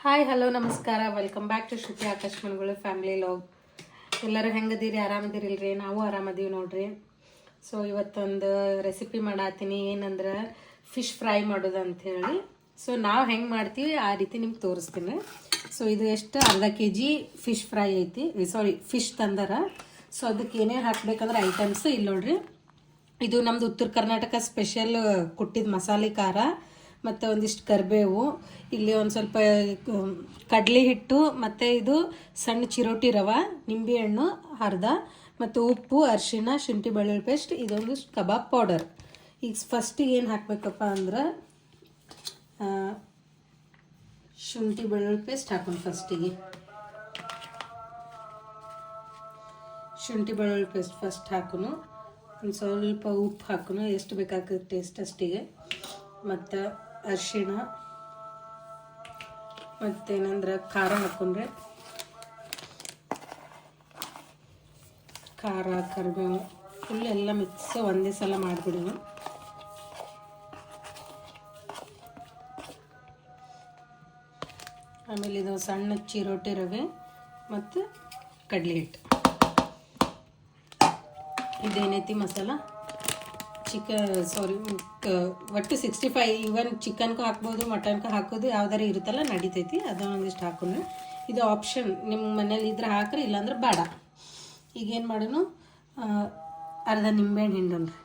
Hi hello ನಮಸ್ಕಾರ welcome back to Shruti Akash ಮನ್ಗಳು family vlog. ಎಲ್ಲರೂ ಹೆಂಗದೀರಿ? ಆರಾಮದಿರಿಲ್ರಿ? ನಾವು ಆರಾಮದೀವಿ ನೋಡ್ರಿ. ಸೊ ಇವತ್ತೊಂದು ರೆಸಿಪಿ ಮಾಡತ್ತೀನಿ, ಏನಂದ್ರೆ ಫಿಶ್ ಫ್ರೈ ಮಾಡೋದು ಅಂಥೇಳಿ. ಸೊ ನಾವು ಹೆಂಗೆ ಮಾಡ್ತೀವಿ ಆ ರೀತಿ ನಿಮ್ಗೆ ತೋರಿಸ್ತೀನಿ. ಸೊ ಇದು ಎಷ್ಟು ಅರ್ಧ kg ಫಿಶ್ ಫ್ರೈ ಐತಿ, ಸಾರಿ ಫಿಶ್ ತಂದರ. ಸೊ ಅದಕ್ಕೆ ಏನೇನು ಹಾಕ್ಬೇಕಂದ್ರೆ ಐಟಮ್ಸ್ ಇಲ್ಲಿ ನೋಡ್ರಿ. ಇದು ನಮ್ದು ಉತ್ತರ ಕರ್ನಾಟಕ ಸ್ಪೆಷಲ್ ಕುಟ್ಟಿದ ಮಸಾಲೆ ಖಾರ ಮತ್ತು ಒಂದಿಷ್ಟು ಕರಿಬೇವು, ಇಲ್ಲಿ ಒಂದು ಸ್ವಲ್ಪ ಕಡಲೆ ಹಿಟ್ಟು, ಮತ್ತು ಇದು ಸಣ್ಣ ಚಿರೋಟಿ ರವೆ, ನಿಂಬೆಹಣ್ಣು ಅರ್ಧ, ಮತ್ತು ಉಪ್ಪು, ಅರಿಶಿಣ, ಶುಂಠಿ ಬೆಳ್ಳುಳ್ಳಿ ಪೇಸ್ಟ್, ಇದೊಂದು ಕಬಾಬ್ ಪೌಡರ್. ಈಗ ಫಸ್ಟಿಗೆ ಏನು ಹಾಕಬೇಕಪ್ಪ ಅಂದ್ರೆ ಶುಂಠಿ ಬೆಳ್ಳುಳ್ಳಿ ಪೇಸ್ಟ್ ಹಾಕೋಣ. ಫಸ್ಟಿಗೆ ಶುಂಠಿ ಬೆಳ್ಳುಳ್ಳಿ ಪೇಸ್ಟ್ ಫಸ್ಟ್ ಹಾಕೋನು. ಒಂದು ಸ್ವಲ್ಪ ಉಪ್ಪು ಹಾಕೋನು, ಎಷ್ಟು ಬೇಕಾಗ್ತದೆ ಟೇಸ್ಟ್ ಅಷ್ಟಿಗೆ. ಮತ್ತು ಅರಿಶಿಣ, ಮತ್ತೇನಂದ್ರೆ ಖಾರ ಹಾಕೊಂಡ್ರೆ ಖಾರ, ಕರಿಬೇವು ಫುಲ್ ಎಲ್ಲ ಮಿಕ್ಸ್ ಒಂದೇ ಸಲ ಮಾಡಿಬಿಡೋಣ. ಆಮೇಲೆ ಇದು ಸಣ್ಣ ಚಿರೋಟಿ ರವೆ ಮತ್ತು ಕಡಲೆ ಹಿಟ್ಟು. ಇದೇನೈತಿ ಮಸಾಲ ಒಟ್ಟು 65. ಇವನ್ ಚಿಕನ್ಗೂ ಹಾಕ್ಬೋದು, ಮಟನ್ಗೂ ಹಾಕೋದು ಯಾವ್ದಾರು ಇರುತ್ತಲ್ಲ ನಡೀತೈತಿ. ಅದೊಂದಿಷ್ಟು ಹಾಕೊಂಡು, ಇದು ಆಪ್ಷನ್, ನಿಮ್ಮ ಮನೇಲಿ ಇದ್ರೆ ಹಾಕ್ರಿ, ಇಲ್ಲಾಂದ್ರೆ ಬೇಡ. ಈಗೇನು ಮಾಡೋಣ, ಅರ್ಧ ನಿಂಬೆಹಣ್ಣು ಹಿಂಡೋಣ್ರಿ.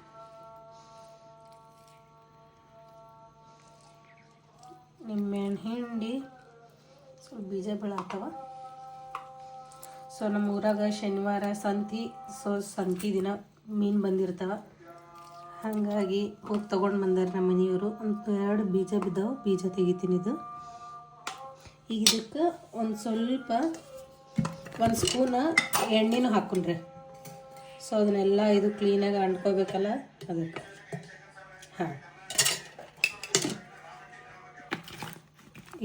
ನಿಂಬೆಹಣ್ಣು ಹಿಂಡಿ ಸ್ವಲ್ಪ ಬೀಜ ಬೀಳಾತವ. ಸೊ ನಮ್ಮ ಊರಾಗ ಶನಿವಾರ ಸಂತಿ ದಿನ ಮೀನು ಬಂದಿರ್ತಾವ. ಹಾಗಾಗಿ ಹೋಗಿ ತೊಗೊಂಡು ಬಂದಾರೆ ನಮ್ಮ ಮನೆಯವರು. ಒಂದು 2 ಬೀಜ ಬಿದ್ದಾವೆ, ಬೀಜ ತೆಗಿತೀನಿ. ಇದು ಈಗ ಇದಕ್ಕೆ ಒಂದು ಸ್ವಲ್ಪ 1 ಸ್ಪೂನ್ ಎಣ್ಣೆನೂ ಹಾಕೊಂಡ್ರೆ. ಸೊ ಅದನ್ನೆಲ್ಲ ಇದು ಕ್ಲೀನಾಗಿ ಅಂಟ್ಕೋಬೇಕಲ್ಲ, ಅದಕ್ಕೆ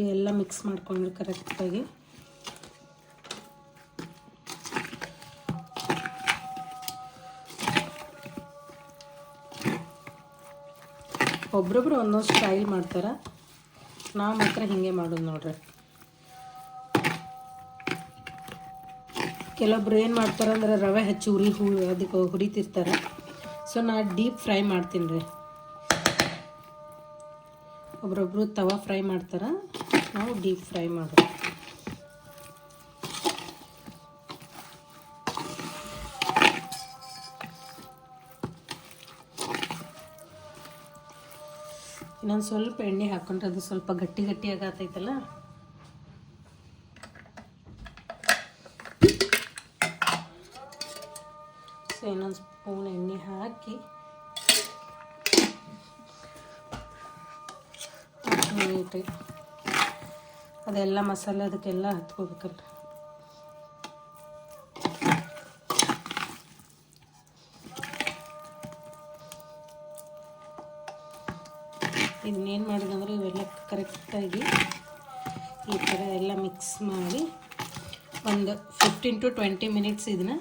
ಇವೆಲ್ಲ ಮಿಕ್ಸ್ ಮಾಡ್ಕೊಂಡ್ರೆ ಕರೆಕ್ಟಾಗಿ. ಒಬ್ರೊಬ್ರು ಒಂದೊಂದು ಸ್ಟೈಲ್ ಮಾಡ್ತಾರೆ, ನಾವು ಮಾತ್ರ ಹಿಂಗೆ ಮಾಡೋದು ನೋಡ್ರಿ. ಕೆಲವೊಬ್ರು ಏನು ಮಾಡ್ತಾರೆ ಅಂದ್ರೆ ರವೆ ಹಚ್ಚಿ ಅದಕ್ಕೆ ಹುರಿತಿರ್ತಾರೆ. ಸೊ ನಾ ಡೀಪ್ ಫ್ರೈ ಮಾಡ್ತೀನಿ ರೀ. ಒಬ್ರೊಬ್ರು ತವಾ ಫ್ರೈ ಮಾಡ್ತಾರೆ, ನಾವು ಡೀಪ್ ಫ್ರೈ ಮಾಡೋದು. ಇನ್ನೊಂದು ಸ್ವಲ್ಪ ಎಣ್ಣೆ ಹಾಕೊಂಡ್ರೆ ಅದು ಸ್ವಲ್ಪ ಗಟ್ಟಿ ಆಗತ್ತೈತಲ್ಲ. ಸೊ ಇನ್ನೊಂದು ಸ್ಪೂನ್ ಎಣ್ಣೆ ಹಾಕಿ ನೀಟಾಗಿ ಅದೆಲ್ಲ ಮಸಾಲೆ ಅದಕ್ಕೆಲ್ಲ ಹತ್ಕೋಬೇಕಲ್ಲ. ಇದನ್ನೇನು ಮಾಡಿದಂದ್ರೆ ಇವೆಲ್ಲ ಕರೆಕ್ಟಾಗಿ ಈ ಥರ ಎಲ್ಲ ಮಿಕ್ಸ್ ಮಾಡಿ ಒಂದು 15 to 20 ಮಿನಿಟ್ಸ್ ಇದನ್ನು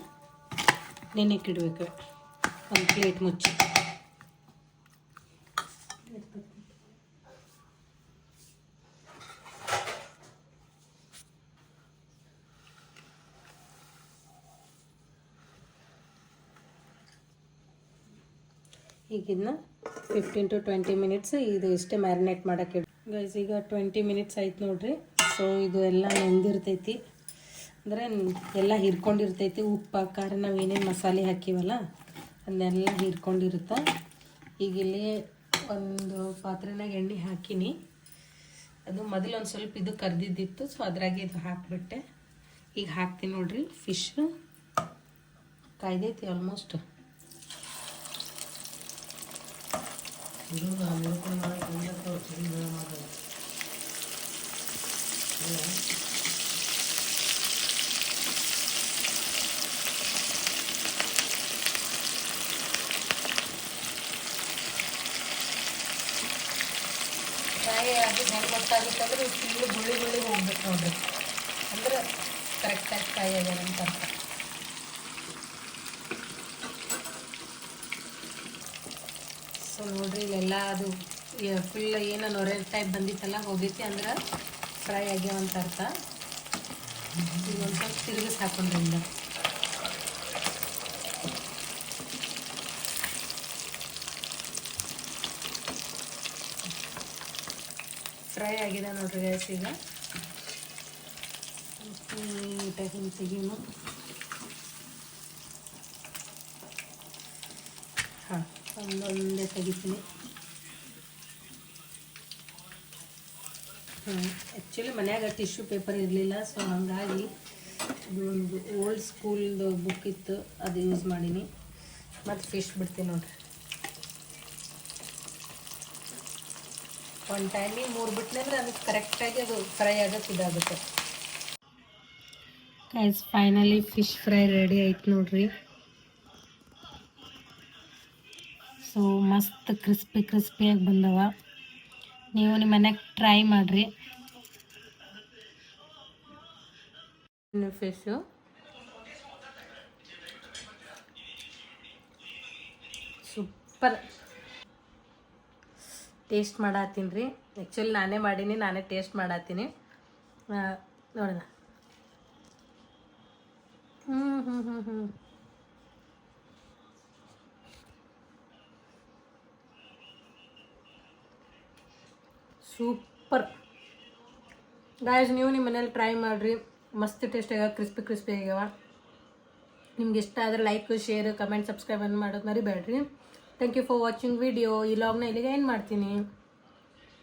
ನೆನೆಕ್ಕೆ ಇಡಬೇಕು, ಒಂದು ಪ್ಲೇಟ್ ಮುಚ್ಚಿ. ಈಗ ಇದನ್ನ 15 to 20 ಮಿನಿಟ್ಸ್ ಇದು ಇಷ್ಟೇ ಮ್ಯಾರಿನೇಟ್ ಮಾಡೋಕ್ಕೆ ಗೈಸ್. ಈಗ 20 ಮಿನಿಟ್ಸ್ ಆಯ್ತು ನೋಡ್ರಿ. ಸೊ ಇದು ಎಲ್ಲ ನೆಂದಿರ್ತೈತಿ, ಅಂದರೆ ಎಲ್ಲ ಹಿರ್ಕೊಂಡಿರ್ತೈತಿ. ಉಪ್ಪು, ಖಾರ, ನಾವು ಏನೇನು ಮಸಾಲೆ ಹಾಕಿವಲ್ಲ ಅದನ್ನೆಲ್ಲ ಹಿರ್ಕೊಂಡಿರುತ್ತೆ. ಈಗ ಇಲ್ಲಿ ಒಂದು ಪಾತ್ರೆನಾಗ ಎಣ್ಣೆ ಹಾಕಿನಿ. ಅದು ಮೊದಲು ಒಂದು ಸ್ವಲ್ಪ ಇದು ಕರ್ದಿದ್ದಿತ್ತು, ಸೊ ಅದ್ರಾಗೆ ಇದು ಹಾಕಿಬಿಟ್ಟೆ. ಈಗ ಹಾಕ್ತೀನಿ ನೋಡ್ರಿ. Fish ಕಾಯ್ದೈತಿ almost. ಫ್ರೈ ಅದು ಹೆಂಗೆ ಗೊತ್ತಾಗುತ್ತೆ ಅಂದ್ರೆ ಫುಲ್ಲು ಗುಳ್ಳಿ ಹೋಗ್ಬೇಕು ನೋಡ್ರಿ, ಅಂದ್ರೆ ಕರೆಕ್ಟಾಗಿ ಫ್ರೈ ಆಗ್ಯಾರ ಅಂತ ಅರ್ಥ. ಸೊ ನೋಡ್ರಿ ಇಲ್ಲೆಲ್ಲ ಅದು ಫುಲ್ ಏನೋ ನೊರೆ ಟೈಪ್ ಬಂದಿತ್ತಲ್ಲ ಹೋಗೈತಿ, ಅಂದ್ರೆ ಫ್ರೈ ಆಗ್ಯಾವ ಅಂತ ಅರ್ಥ. ಈಗ ಒಂದು ಸ್ವಲ್ಪ ತಿರುಗಿಸಿ ಹಾಕೊಂಡ್ರಿಂದ ಫ್ರೈ ಆಗಿದೆ ನೋಡ್ರಿ ಗೈಸ್. ಈಗ ನೀಟಾಗಿ ತೆಗೀನು. ಹಾಂ, ಒಂದೊಂದೇ ತೆಗಿತೀನಿ. ಆ್ಯಕ್ಚುಲಿ ಮನ್ಯಾಗ ಟಿಶ್ಯೂ ಪೇಪರ್ ಇರಲಿಲ್ಲ, ಸೊ ಹಾಗಾಗಿ ಒಂದು ಓಲ್ಡ್ ಸ್ಕೂಲ್ದು ಬುಕ್ ಇತ್ತು, ಅದು ಯೂಸ್ ಮಾಡೀನಿ. ಮತ್ತು ಫಿಶ್ ಬಿಡ್ತೀನಿ ನೋಡ್ರಿ. ಒಂದು ಟೈಮಿಗೆ 3 ಬಿಟ್ಟನೆ ಅಂದರೆ ಅದಕ್ಕೆ ಕರೆಕ್ಟಾಗಿ ಅದು ಫ್ರೈ ಆಗೋಕ್ಕೆ ಇದಾಗುತ್ತೆ. Guys finally fish fry ready ಆಯ್ತು ನೋಡ್ರಿ. ಸೊ ಮಸ್ತ್ ಕ್ರಿಸ್ಪಿಯಾಗಿ ಬಂದವ. ನೀವು ನಿಮ್ಮ ಮನೆಗೆ ಟ್ರೈ ಮಾಡಿರಿ. ಫಿಶು ಸೂಪರ್ ಟೇಸ್ಟ್ ಮಾಡತ್ತೀನಿ ರೀ. ಆ್ಯಕ್ಚುಲಿ ನಾನೇ ಮಾಡೀನಿ, ನಾನೇ ಟೇಸ್ಟ್ ಮಾಡತ್ತೀನಿ. ನೋಡೋಣ. ಸೂಪರ್ ಗಾಯ್ಸ್, ನೀವು ನಿಮ್ಮ ಮನೇಲಿ ಟ್ರೈ ಮಾಡಿರಿ. ಮಸ್ತ್ ಟೇಸ್ಟ್ ಆಗ್ಯಾವ, ಕ್ರಿಸ್ಪಿ ಆಗ್ಯಾವ. ನಿಮ್ಗೆ ಇಷ್ಟ ಆದರೆ ಲೈಕ್, ಶೇರ್, ಕಮೆಂಟ್, ಸಬ್ಸ್ಕ್ರೈಬ್ ಮಾಡೋದು ಮರಿಬೇಡ್ರಿ. Thank you for watching video. ಈ ಲಾಗ್ನ ಇಲ್ಲಿಗೆ ಏನು ಮಾಡ್ತೀನಿ.